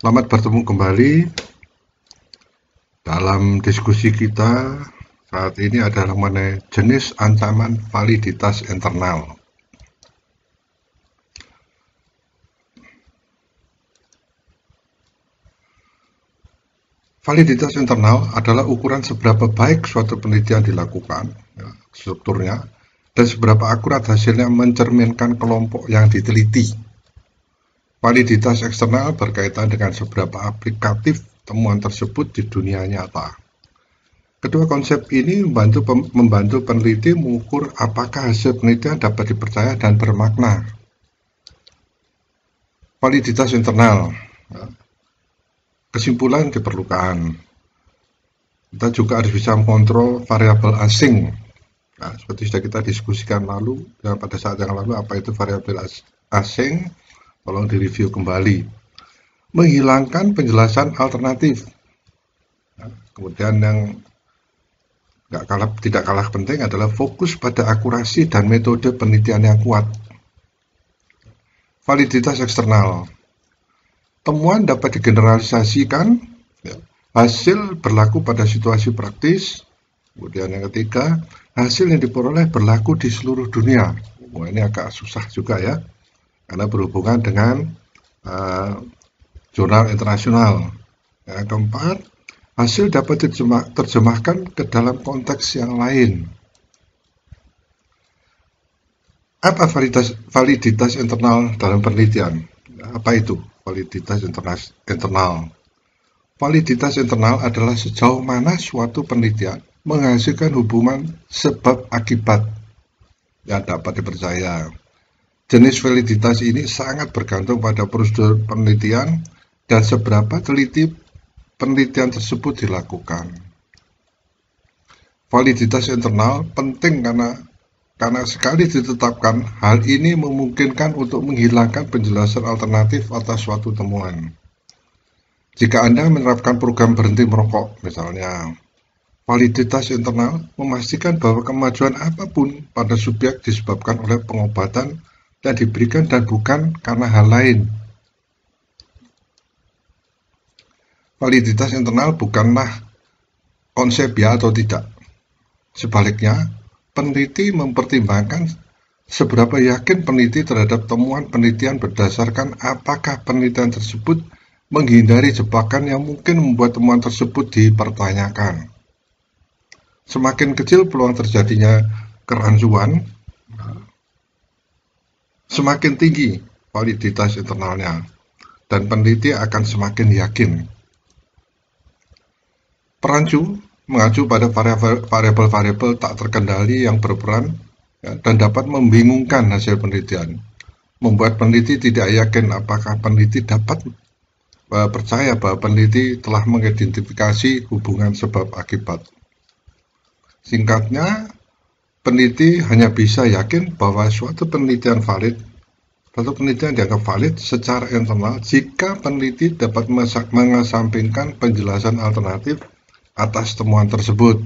Selamat bertemu kembali dalam diskusi kita saat ini adalah mengenai jenis ancaman validitas internal. Validitas internal adalah ukuran seberapa baik suatu penelitian dilakukan, ya, strukturnya, dan seberapa akurat hasilnya mencerminkan kelompok yang diteliti. Validitas eksternal berkaitan dengan seberapa aplikatif temuan tersebut di dunia nyata. Kedua konsep ini membantu peneliti mengukur apakah hasil penelitian dapat dipercaya dan bermakna. Validitas internal, kesimpulan diperlukan. Kita juga harus bisa mengontrol variabel asing. Nah, seperti sudah kita diskusikan lalu, pada saat yang lalu, apa itu variabel asing, tolong direview kembali. Menghilangkan penjelasan alternatif. Nah, kemudian yang tidak kalah penting adalah fokus pada akurasi dan metode penelitian yang kuat. Validitas eksternal. Temuan dapat digeneralisasikan, ya, hasil berlaku pada situasi praktis. Kemudian yang ketiga, hasil yang diperoleh berlaku di seluruh dunia. Wah, ini agak susah juga ya, karena berhubungan dengan jurnal internasional. Yang keempat, hasil dapat diterjemahkan ke dalam konteks yang lain. Apa validitas internal dalam penelitian? Apa itu validitas internal? Validitas internal adalah sejauh mana suatu penelitian menghasilkan hubungan sebab akibat yang dapat dipercaya. Jenis validitas ini sangat bergantung pada prosedur penelitian dan seberapa teliti penelitian tersebut dilakukan. Validitas internal penting karena sekali ditetapkan, hal ini memungkinkan untuk menghilangkan penjelasan alternatif atas suatu temuan. Jika Anda menerapkan program berhenti merokok, misalnya, validitas internal memastikan bahwa kemajuan apapun pada subjek disebabkan oleh pengobatan yang diberikan dan bukan karena hal lain. Validitas internal bukanlah konsep ya atau tidak. Sebaliknya, peneliti mempertimbangkan seberapa yakin peneliti terhadap temuan penelitian berdasarkan apakah penelitian tersebut menghindari jebakan yang mungkin membuat temuan tersebut dipertanyakan. Semakin kecil peluang terjadinya kerancuan, semakin tinggi validitas internalnya, dan peneliti akan semakin yakin. Perancu mengacu pada variabel-variabel tak terkendali yang berperan, ya, dan dapat membingungkan hasil penelitian, membuat peneliti tidak yakin apakah peneliti dapat percaya bahwa peneliti telah mengidentifikasi hubungan sebab akibat. Singkatnya, peneliti hanya bisa yakin bahwa suatu penelitian dianggap valid secara internal jika peneliti dapat mengesampingkan penjelasan alternatif atas temuan tersebut.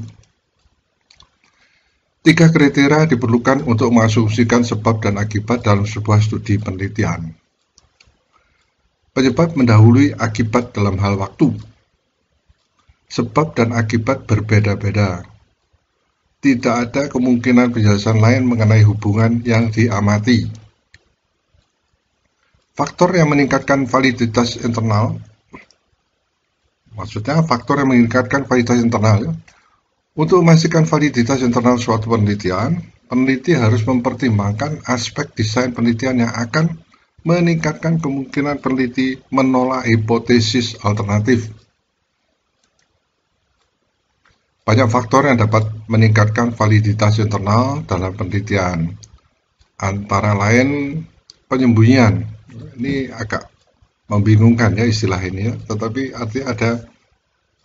3 kriteria diperlukan untuk mengasumsikan sebab dan akibat dalam sebuah studi penelitian. Penyebab mendahului akibat dalam hal waktu. Sebab dan akibat berbeda-beda. Tidak ada kemungkinan penjelasan lain mengenai hubungan yang diamati. Faktor yang meningkatkan validitas internal. Maksudnya faktor yang meningkatkan validitas internal. Ya. Untuk memastikan validitas internal suatu penelitian, peneliti harus mempertimbangkan aspek desain penelitian yang akan meningkatkan kemungkinan peneliti menolak hipotesis alternatif. Banyak faktor yang dapat meningkatkan validitas internal dalam penelitian. Antara lain penyembunyian. Ini agak membingungkan ya istilah ini ya, tetapi artinya ada,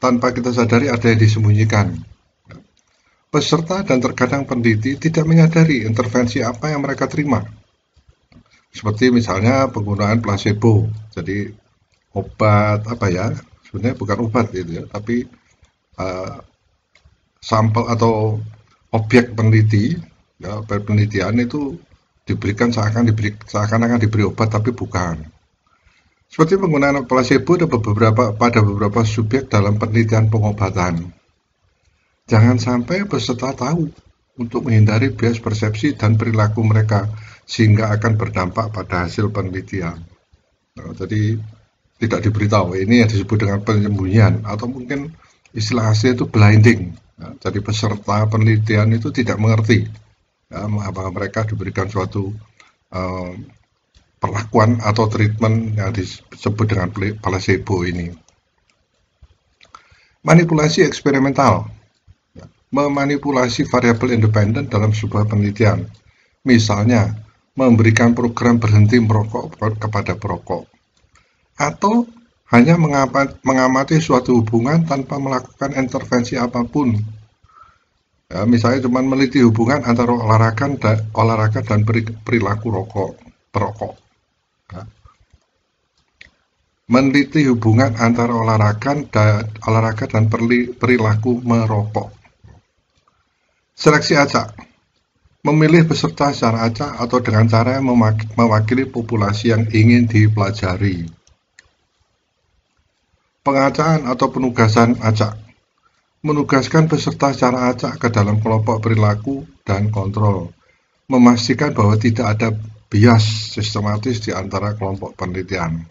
tanpa kita sadari ada yang disembunyikan. Peserta dan terkadang peneliti tidak menyadari intervensi apa yang mereka terima. Seperti misalnya penggunaan placebo, jadi obat apa ya, sebenarnya bukan obat gitu ya, tapi sampel atau objek peneliti, ya, penelitian itu diberikan seakan-akan diberi obat tapi bukan. Seperti penggunaan placebo pada beberapa subjek dalam penelitian pengobatan. Jangan sampai peserta tahu untuk menghindari bias persepsi dan perilaku mereka, sehingga akan berdampak pada hasil penelitian. Nah, jadi tidak diberitahu, ini yang disebut dengan penyembunyian, atau mungkin istilah asli itu blinding. Nah, jadi peserta penelitian itu tidak mengerti ya, bahwa mereka diberikan suatu perlakuan atau treatment yang disebut dengan placebo ini. Manipulasi eksperimental, memanipulasi variabel independen dalam sebuah penelitian. Misalnya, memberikan program berhenti merokok kepada perokok, atau hanya mengamati suatu hubungan tanpa melakukan intervensi apapun. Ya, misalnya cuma meneliti hubungan antara olahraga dan perilaku perokok. Ya. Meneliti hubungan antara olahraga dan perilaku merokok. Seleksi acak, memilih peserta secara acak atau dengan cara yang mewakili populasi yang ingin dipelajari. Pengacaan atau penugasan acak, menugaskan peserta secara acak ke dalam kelompok perilaku dan kontrol, memastikan bahwa tidak ada bias sistematis di antara kelompok penelitian.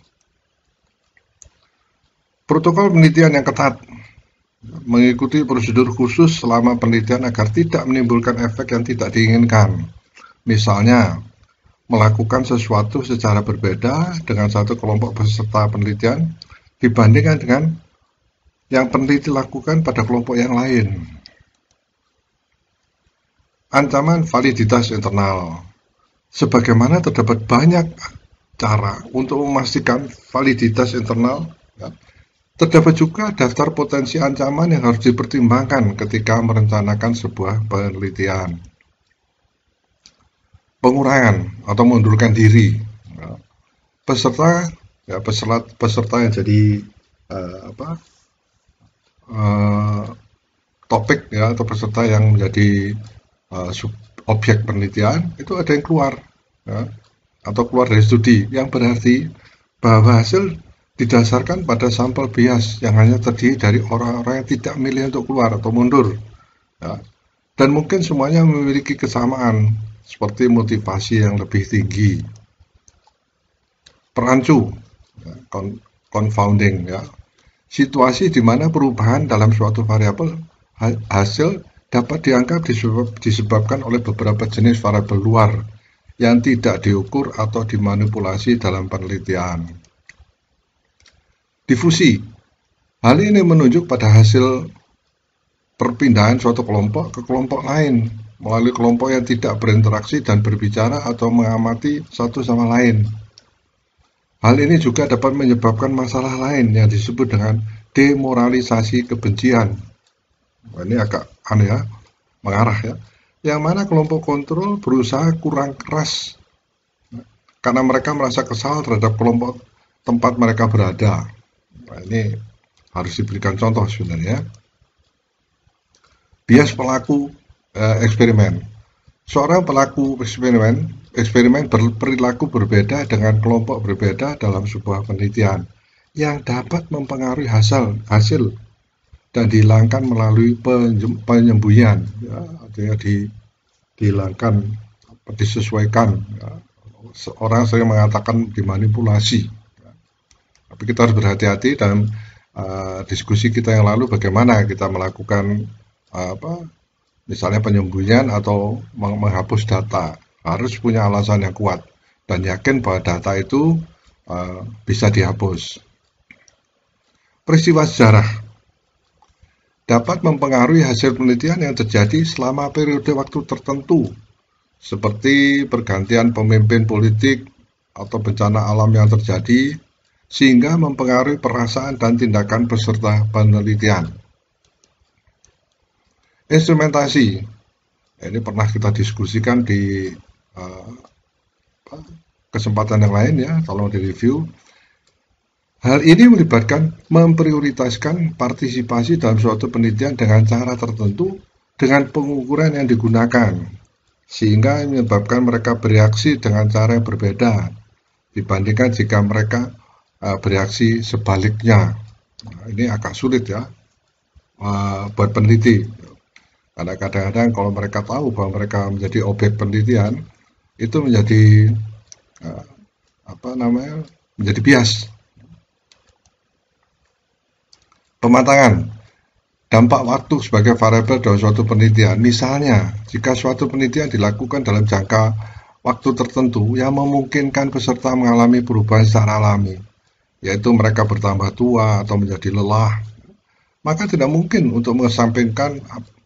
Protokol penelitian yang ketat, mengikuti prosedur khusus selama penelitian agar tidak menimbulkan efek yang tidak diinginkan. Misalnya, melakukan sesuatu secara berbeda dengan satu kelompok peserta penelitian dibandingkan dengan yang peneliti lakukan pada kelompok yang lain. Ancaman validitas internal. Sebagaimana terdapat banyak cara untuk memastikan validitas internal, ya, terdapat juga daftar potensi ancaman yang harus dipertimbangkan ketika merencanakan sebuah penelitian. Pengurangan atau mengundurkan diri. Ya, peserta yang jadi topik ya, atau peserta yang menjadi objek penelitian itu ada yang keluar ya, atau keluar dari studi, yang berarti bahwa hasil didasarkan pada sampel bias yang hanya terdiri dari orang-orang yang tidak milih untuk keluar atau mundur ya. Dan mungkin semuanya memiliki kesamaan seperti motivasi yang lebih tinggi. Perancu ya, confounding ya, situasi di mana perubahan dalam suatu variabel hasil dapat dianggap disebabkan oleh beberapa jenis variabel luar yang tidak diukur atau dimanipulasi dalam penelitian. Difusi. Hal ini menunjuk pada hasil perpindahan suatu kelompok ke kelompok lain melalui kelompok yang tidak berinteraksi dan berbicara atau mengamati satu sama lain. Hal ini juga dapat menyebabkan masalah lain yang disebut dengan demoralisasi kebencian. Ini agak aneh ya, mengarah ya. Yang mana kelompok kontrol berusaha kurang keras karena mereka merasa kesal terhadap kelompok tempat mereka berada. Nah, ini harus diberikan contoh sebenarnya. Bias pelaku eksperimen. Seorang pelaku eksperimen berperilaku berbeda dengan kelompok berbeda dalam sebuah penelitian yang dapat mempengaruhi hasil dan dihilangkan melalui penyembunyian ya, artinya dihilangkan, disesuaikan ya. Orang sering mengatakan dimanipulasi ya. Tapi kita harus berhati-hati dalam diskusi kita yang lalu, bagaimana kita melakukan misalnya penyembunyian atau menghapus data. Harus punya alasan yang kuat dan yakin bahwa data itu bisa dihapus. Peristiwa sejarah dapat mempengaruhi hasil penelitian yang terjadi selama periode waktu tertentu, seperti pergantian pemimpin politik atau bencana alam yang terjadi, sehingga mempengaruhi perasaan dan tindakan peserta penelitian. Instrumentasi, ini pernah kita diskusikan di kesempatan yang lain ya, tolong direview. Hal ini melibatkan memprioritaskan partisipasi dalam suatu penelitian dengan cara tertentu dengan pengukuran yang digunakan, sehingga menyebabkan mereka bereaksi dengan cara yang berbeda dibandingkan jika mereka bereaksi sebaliknya. Nah, ini agak sulit ya buat peneliti. Karena kadang-kadang kalau mereka tahu bahwa mereka menjadi objek penelitian, itu menjadi menjadi bias. Pematangan dampak waktu sebagai variabel dalam suatu penelitian. Misalnya, jika suatu penelitian dilakukan dalam jangka waktu tertentu yang memungkinkan peserta mengalami perubahan secara alami, yaitu mereka bertambah tua atau menjadi lelah, maka tidak mungkin untuk mengesampingkan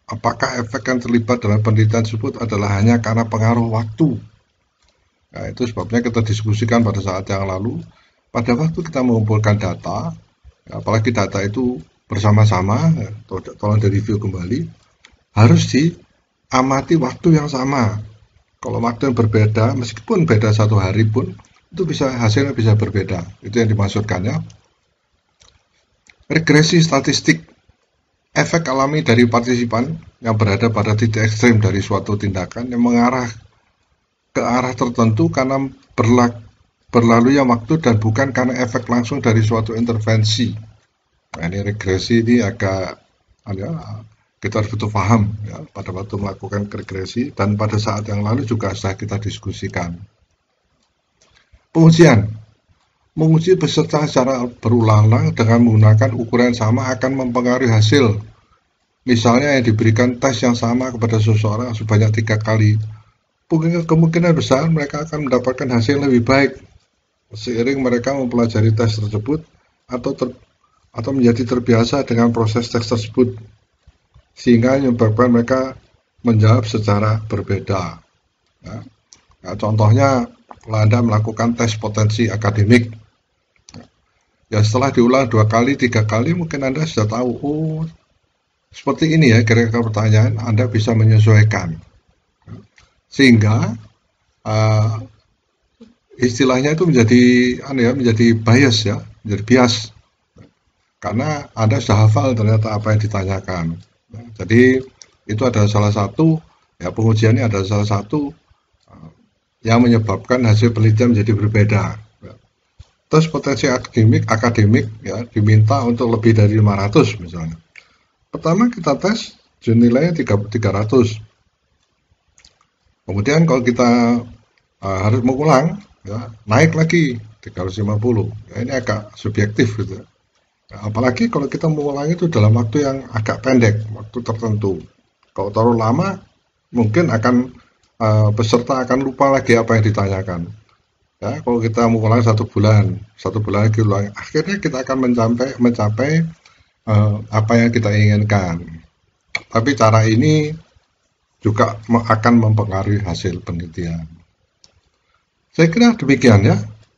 apakah efek yang terlibat dalam penelitian tersebut adalah hanya karena pengaruh waktu. Nah, itu sebabnya kita diskusikan pada saat yang lalu, pada waktu kita mengumpulkan data, apalagi data itu bersama-sama, tolong direview kembali, harus diamati waktu yang sama. Kalau waktu yang berbeda, meskipun beda 1 hari pun, itu hasilnya bisa berbeda. Itu yang dimaksudkannya. Regresi statistik, efek alami dari partisipan yang berada pada titik ekstrem dari suatu tindakan yang mengarah ke arah tertentu karena berlalunya waktu dan bukan karena efek langsung dari suatu intervensi. Nah, ini regresi ini agak kita harus betul paham ya, pada waktu melakukan regresi, dan pada saat yang lalu juga sudah kita diskusikan. Pengujian. Menguji peserta secara berulang-ulang dengan menggunakan ukuran sama akan mempengaruhi hasil. Misalnya yang diberikan tes yang sama kepada seseorang sebanyak 3 kali. Kemungkinan besar mereka akan mendapatkan hasil yang lebih baik seiring mereka mempelajari tes tersebut atau menjadi terbiasa dengan proses tes tersebut, sehingga menyebabkan mereka menjawab secara berbeda. Ya. Nah, contohnya, kalau Anda melakukan tes potensi akademik, ya setelah diulang 2 kali, 3 kali, mungkin Anda sudah tahu, oh seperti ini ya kira-kira pertanyaan, Anda bisa menyesuaikan. Sehingga istilahnya itu menjadi bias ya, menjadi bias. Karena Anda sudah hafal ternyata apa yang ditanyakan. Nah, jadi itu adalah salah satu, ya pengujiannya adalah salah satu yang menyebabkan hasil penelitian menjadi berbeda. Tes potensi akademik ya diminta untuk lebih dari 500 misalnya. Pertama kita tes nilainya 300. Kemudian kalau kita harus mengulang ya, naik lagi 350. Ya, ini agak subjektif gitu. Ya, apalagi kalau kita mengulang itu dalam waktu yang agak pendek, waktu tertentu. Kalau terlalu lama mungkin akan peserta akan lupa lagi apa yang ditanyakan. Ya, kalau kita mengulang 1 bulan lagi ulang, akhirnya kita akan mencapai apa yang kita inginkan. Tapi cara ini juga akan mempengaruhi hasil penelitian. Saya kira demikian ya.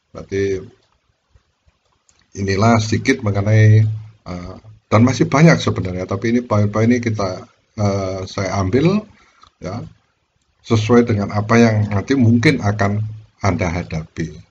Berarti inilah sedikit mengenai dan masih banyak sebenarnya. Tapi ini poin-poin ini saya ambil ya sesuai dengan apa yang nanti mungkin akan Anda hadapi.